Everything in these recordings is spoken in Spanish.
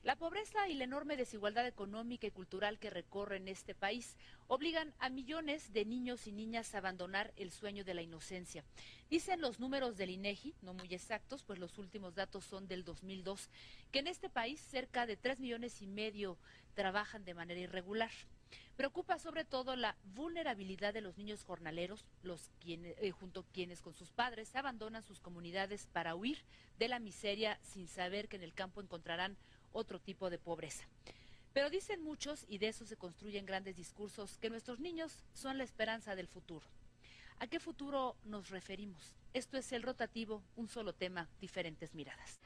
La pobreza y la enorme desigualdad económica y cultural que recorren este país obligan a millones de niños y niñas a abandonar el sueño de la inocencia. Dicen los números del INEGI, no muy exactos, pues los últimos datos son del 2002, que en este país cerca de 3,5 millones trabajan de manera irregular. Preocupa sobre todo la vulnerabilidad de los niños jornaleros, junto a quienes con sus padres abandonan sus comunidades para huir de la miseria sin saber que en el campo encontrarán otro tipo de pobreza. Pero dicen muchos, y de eso se construyen grandes discursos, que nuestros niños son la esperanza del futuro. ¿A qué futuro nos referimos? Esto es El Rotativo, un solo tema, diferentes miradas.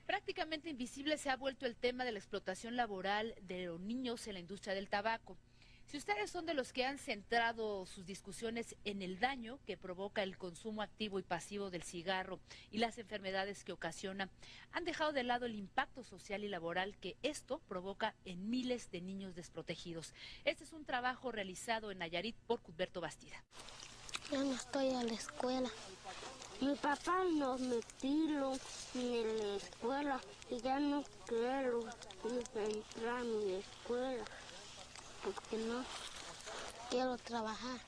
Prácticamente invisible se ha vuelto el tema de la explotación laboral de los niños en la industria del tabaco. Si ustedes son de los que han centrado sus discusiones en el daño que provoca el consumo activo y pasivo del cigarro y las enfermedades que ocasiona, han dejado de lado el impacto social y laboral que esto provoca en miles de niños desprotegidos. Este es un trabajo realizado en Nayarit por Cuthberto Bastida. Yo no estoy a la escuela. Mi papá nos metió en la escuela y ya no quiero entrar en la escuela porque no quiero trabajar.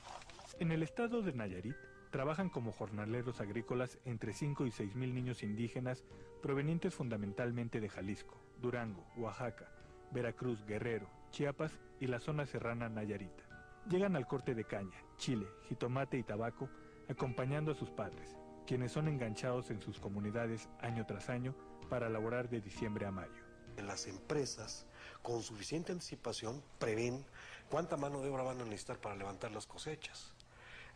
En el estado de Nayarit trabajan como jornaleros agrícolas entre 5 y 6 mil niños indígenas provenientes fundamentalmente de Jalisco, Durango, Oaxaca, Veracruz, Guerrero, Chiapas y la zona serrana nayarita. Llegan al corte de caña, chile, jitomate y tabaco acompañando a sus padres, quienes son enganchados en sus comunidades año tras año para laborar de diciembre a mayo. Las empresas, con suficiente anticipación, prevén cuánta mano de obra van a necesitar para levantar las cosechas.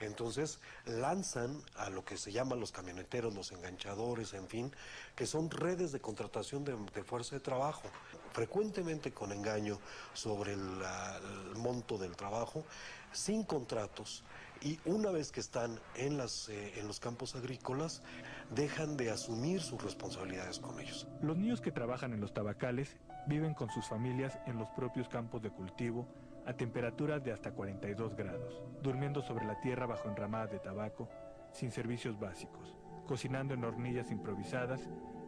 Entonces lanzan a lo que se llaman los camioneteros, los enganchadores, en fin, que son redes de contratación de fuerza de trabajo, frecuentemente con engaño sobre el monto del trabajo, sin contratos, y una vez que están en los campos agrícolas, dejan de asumir sus responsabilidades con ellos. Los niños que trabajan en los tabacales viven con sus familias en los propios campos de cultivo a temperaturas de hasta 42 grados, durmiendo sobre la tierra bajo enramadas de tabaco, sin servicios básicos, cocinando en hornillas improvisadas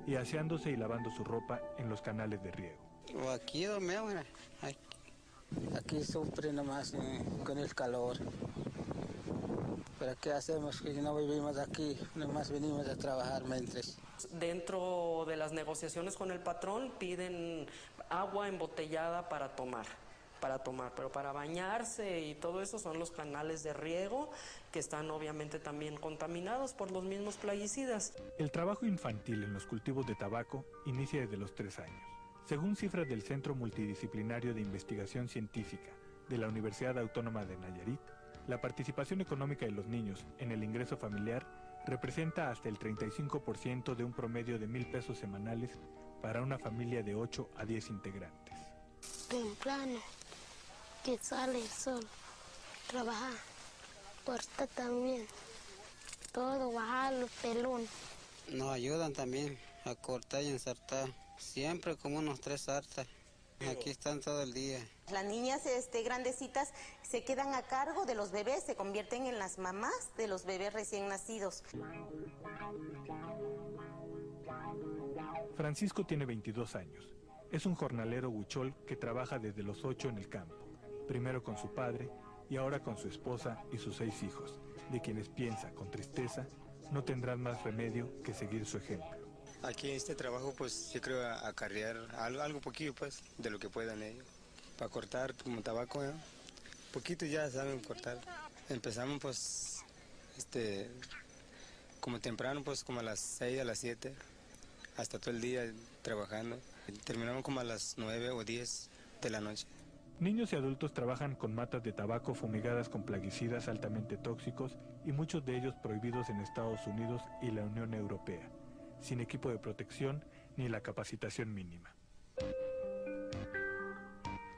y aseándose y lavando su ropa en los canales de riego. Aquí dormimos, aquí sufre nomás con el calor. ¿Pero qué hacemos? Que no vivimos aquí, nomás venimos a trabajar mientras. Dentro de las negociaciones con el patrón piden agua embotellada para tomar, pero para bañarse y todo eso son los canales de riego que están obviamente también contaminados por los mismos plaguicidas. El trabajo infantil en los cultivos de tabaco inicia desde los 3 años. Según cifras del Centro Multidisciplinario de Investigación Científica de la Universidad Autónoma de Nayarit, la participación económica de los niños en el ingreso familiar representa hasta el 35% de un promedio de 1,000 pesos semanales para una familia de 8 a 10 integrantes. Temprano, que sale el sol, trabajar, cortar también, todo, bajar los pelones. Nos ayudan también a cortar y ensartar, siempre como unos 3 sartas. Aquí están todo el día. Las niñas grandecitas se quedan a cargo de los bebés, se convierten en las mamás de los bebés recién nacidos. Francisco tiene 22 años. Es un jornalero huichol que trabaja desde los 8 en el campo, primero con su padre y ahora con su esposa y sus 6 hijos, de quienes piensa con tristeza no tendrán más remedio que seguir su ejemplo. Aquí en este trabajo pues yo creo acarrear algo poquito pues de lo que puedan ellos. Para cortar como tabaco, poquito ya saben cortar. Empezamos pues como temprano pues como a las 6, a las 7, hasta todo el día trabajando. Terminamos como a las 9 o 10 de la noche. Niños y adultos trabajan con matas de tabaco fumigadas con plaguicidas altamente tóxicos y muchos de ellos prohibidos en Estados Unidos y la Unión Europea, sin equipo de protección ni la capacitación mínima.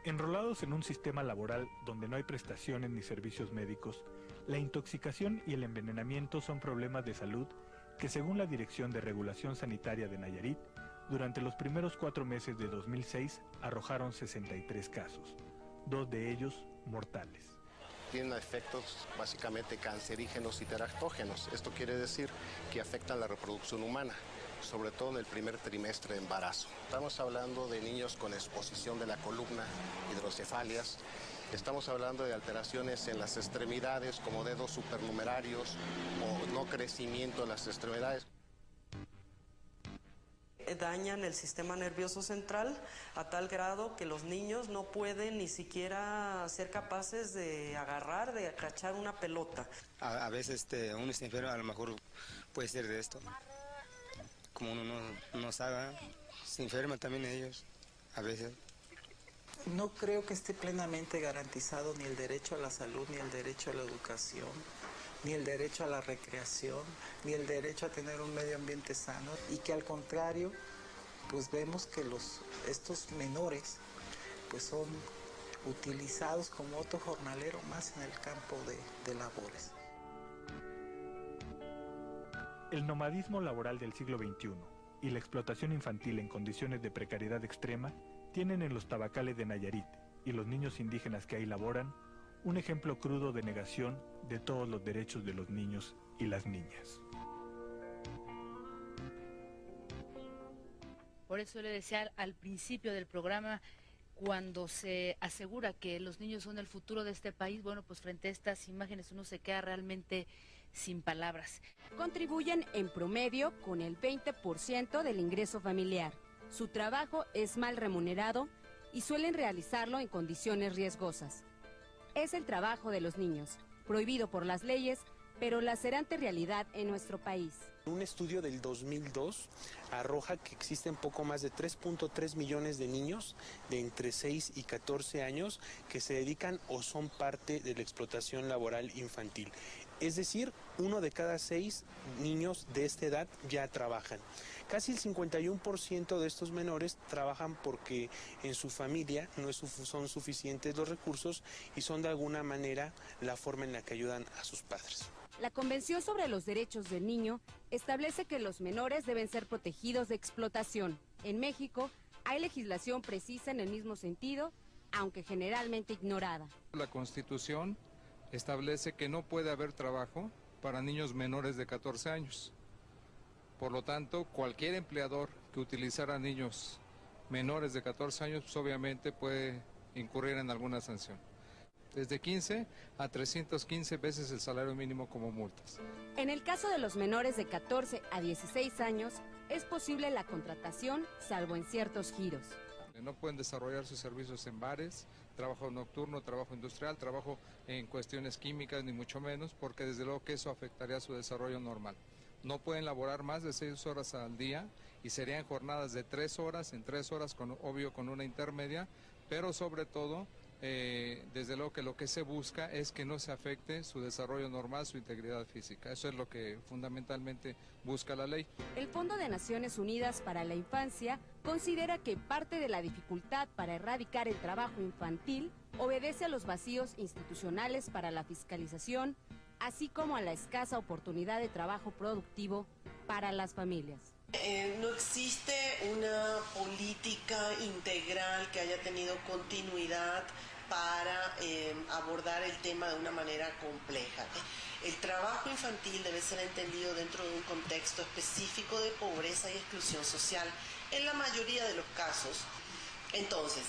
Enrolados en un sistema laboral donde no hay prestaciones ni servicios médicos, la intoxicación y el envenenamiento son problemas de salud que, según la Dirección de Regulación Sanitaria de Nayarit, durante los primeros 4 meses de 2006 arrojaron 63 casos, 2 de ellos mortales. Tienen efectos básicamente cancerígenos y teraptógenos. Esto quiere decir que afectan la reproducción humana. sobre todo en el primer trimestre de embarazo. Estamos hablando de niños con exposición de la columna, hidrocefalias. Estamos hablando de alteraciones en las extremidades, como dedos supernumerarios o no crecimiento de las extremidades. Dañan el sistema nervioso central a tal grado que los niños no pueden ni siquiera ser capaces de agarrar, de cachar una pelota. A veces uno está enfermo, a lo mejor puede ser de esto. Como uno no sabe, se enferman también ellos, a veces. No creo que esté plenamente garantizado ni el derecho a la salud, ni el derecho a la educación, ni el derecho a la recreación, ni el derecho a tener un medio ambiente sano, y que al contrario, pues vemos que estos menores pues son utilizados como otro jornalero más en el campo de labores. El nomadismo laboral del siglo XXI y la explotación infantil en condiciones de precariedad extrema tienen en los tabacales de Nayarit y los niños indígenas que ahí laboran un ejemplo crudo de negación de todos los derechos de los niños y las niñas. Por eso le decía al principio del programa, cuando se asegura que los niños son el futuro de este país, bueno, pues frente a estas imágenes uno se queda realmente sin palabras. Contribuyen en promedio con el 20% del ingreso familiar. Su trabajo es mal remunerado y suelen realizarlo en condiciones riesgosas. Es el trabajo de los niños, prohibido por las leyes, pero lacerante realidad en nuestro país. Un estudio del 2002 arroja que existen poco más de 3.3 millones de niños de entre 6 y 14 años que se dedican o son parte de la explotación laboral infantil. Es decir, 1 de cada 6 niños de esta edad ya trabajan. Casi el 51% de estos menores trabajan porque en su familia no son suficientes los recursos y son de alguna manera la forma en la que ayudan a sus padres. La Convención sobre los Derechos del Niño establece que los menores deben ser protegidos de explotación. En México hay legislación precisa en el mismo sentido, aunque generalmente ignorada. La Constitución establece que no puede haber trabajo para niños menores de 14 años. Por lo tanto, cualquier empleador que utilizara a niños menores de 14 años, pues obviamente puede incurrir en alguna sanción. Desde 15 a 315 veces el salario mínimo como multas. En el caso de los menores de 14 a 16 años, es posible la contratación, salvo en ciertos giros. No pueden desarrollar sus servicios en bares, trabajo nocturno, trabajo industrial, trabajo en cuestiones químicas, ni mucho menos, porque desde luego que eso afectaría su desarrollo normal. No pueden laborar más de 6 horas al día y serían jornadas de 3 horas, en 3 horas, obvio con una intermedia, pero sobre todo, desde luego que lo que se busca es que no se afecte su desarrollo normal, su integridad física. Eso es lo que fundamentalmente busca la ley. El Fondo de Naciones Unidas para la Infancia considera que parte de la dificultad para erradicar el trabajo infantil obedece a los vacíos institucionales para la fiscalización, así como a la escasa oportunidad de trabajo productivo para las familias. No existe una política integral que haya tenido continuidad para abordar el tema de una manera compleja. El trabajo infantil debe ser entendido dentro de un contexto específico de pobreza y exclusión social en la mayoría de los casos. Entonces,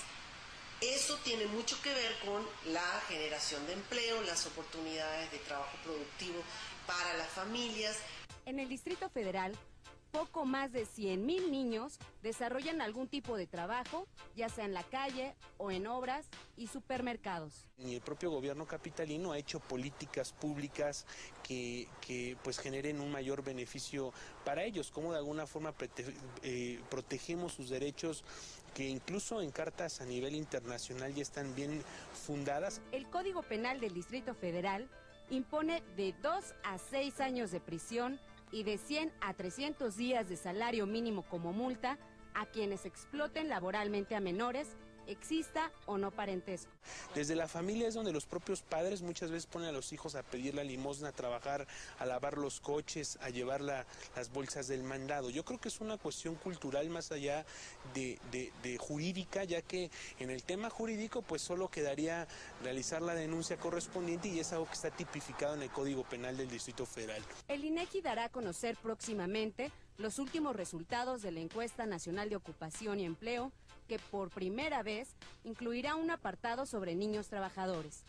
eso tiene mucho que ver con la generación de empleo, las oportunidades de trabajo productivo para las familias. En el Distrito Federal, poco más de 100,000 niños desarrollan algún tipo de trabajo, ya sea en la calle o en obras y supermercados. Y el propio gobierno capitalino ha hecho políticas públicas que pues generen un mayor beneficio para ellos, como de alguna forma protegemos sus derechos que incluso en cartas a nivel internacional ya están bien fundadas. El Código Penal del Distrito Federal impone de 2 a 6 años de prisión y de 100 a 300 días de salario mínimo como multa a quienes exploten laboralmente a menores, exista o no parentesco. Desde la familia es donde los propios padres muchas veces ponen a los hijos a pedir la limosna, a trabajar, a lavar los coches, a llevar las bolsas del mandado. Yo creo que es una cuestión cultural más allá de jurídica, ya que en el tema jurídico pues solo quedaría realizar la denuncia correspondiente y es algo que está tipificado en el Código Penal del Distrito Federal. El INEGI dará a conocer próximamente los últimos resultados de la Encuesta Nacional de Ocupación y Empleo, que por primera vez incluirá un apartado sobre niños trabajadores.